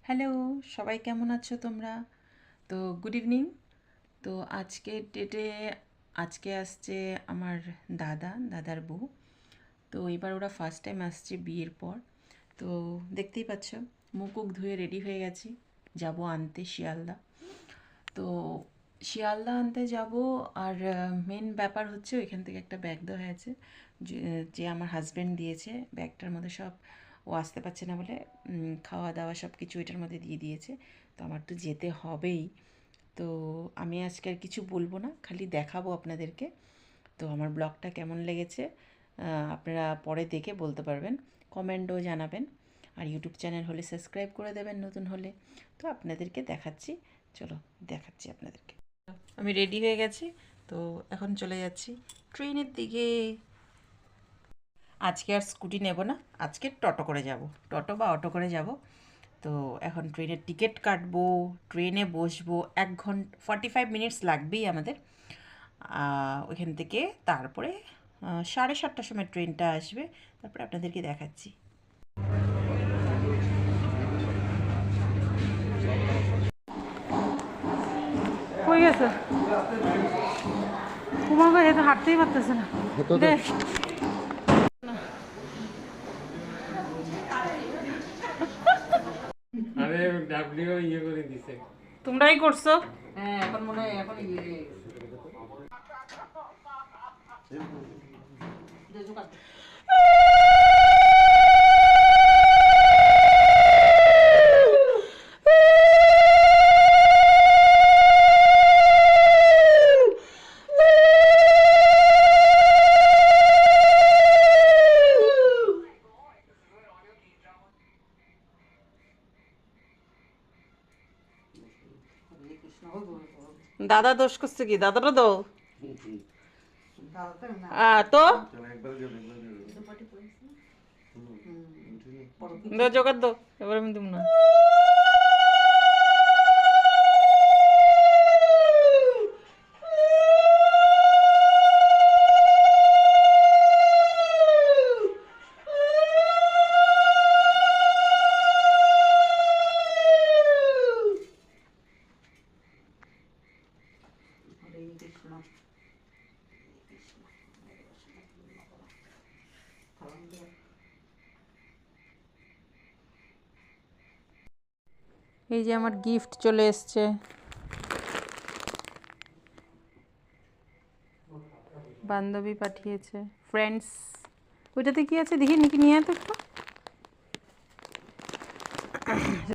Hello, সবাই কেমন আছো তোমরা? তো গুড ইভিনিং। তো আজকের ডেটে আজকে আসছে আমার দাদার বউ। তো এবার ওরা ফার্স্ট টাইম আসছে বিয়ের পর। তো দেখতেই পাচ্ছ, মুখ ধুয়ে রেডি হয়ে গেছি, যাব আনতে শিয়ালদা। তো শিয়ালদা আনতে যাব। আর মেন ব্যাপার হচ্ছে ওইখান থেকে একটা ব্যাগ দেওয়া হয়েছে, যে যে আমার হাজব্যান্ড দিয়েছে। ব্যাগটার মধ্যে সব, ও আসতে পারছে না বলে খাওয়া দাওয়া সব কিছু এটার মধ্যে দিয়ে দিয়েছে। তো আমার তো যেতে হবেই। তো আমি আজকে আর কিছু বলবো না, খালি দেখাবো আপনাদেরকে। তো আমার ব্লগটা কেমন লেগেছে আপনারা পরে দেখে বলতে পারবেন, কমেন্টও জানাবেন। আর ইউটিউব চ্যানেল হলে সাবস্ক্রাইব করে দেবেন নতুন হলে। তো আপনাদেরকে দেখাচ্ছি, চলো দেখাচ্ছি আপনাদেরকে। আমি রেডি হয়ে গেছি, তো এখন চলে যাচ্ছি ট্রেনের দিকে। আজকে আর স্কুটি নেব না, আজকে টোটো করে যাব, টোটো বা অটো করে যাব। তো এখন ট্রেনের টিকিট কাটবো, ট্রেনে বসবো। 1 ঘন্টা 45 মিনিটস লাগবেই আমাদের ওইখান থেকে। তারপরে 7:30টার সময় ট্রেনটা আসবে, তারপরে আপনাদেরকে দেখাচ্ছি। কই গেছে তোমাকে এত হাঁটতেই পারতেছে না। দেখ আরে ডাব্লিউ ইয়ে করে দিছে। তোমরাই করছো। হ্যাঁ, এখন মনে হয় এখন দাদা দোষ করছে কি? দাদাটা দাও তো দাও, জোগাড় দাও, এবার আমি দিব না। এই যে আমার গিফট চলে এসছে। বান্ধবী পাঠিয়েছে, ফ্রেন্ডস। ওইটাতে কি আছে দেখি, নাকি নিয়ে তো একটু।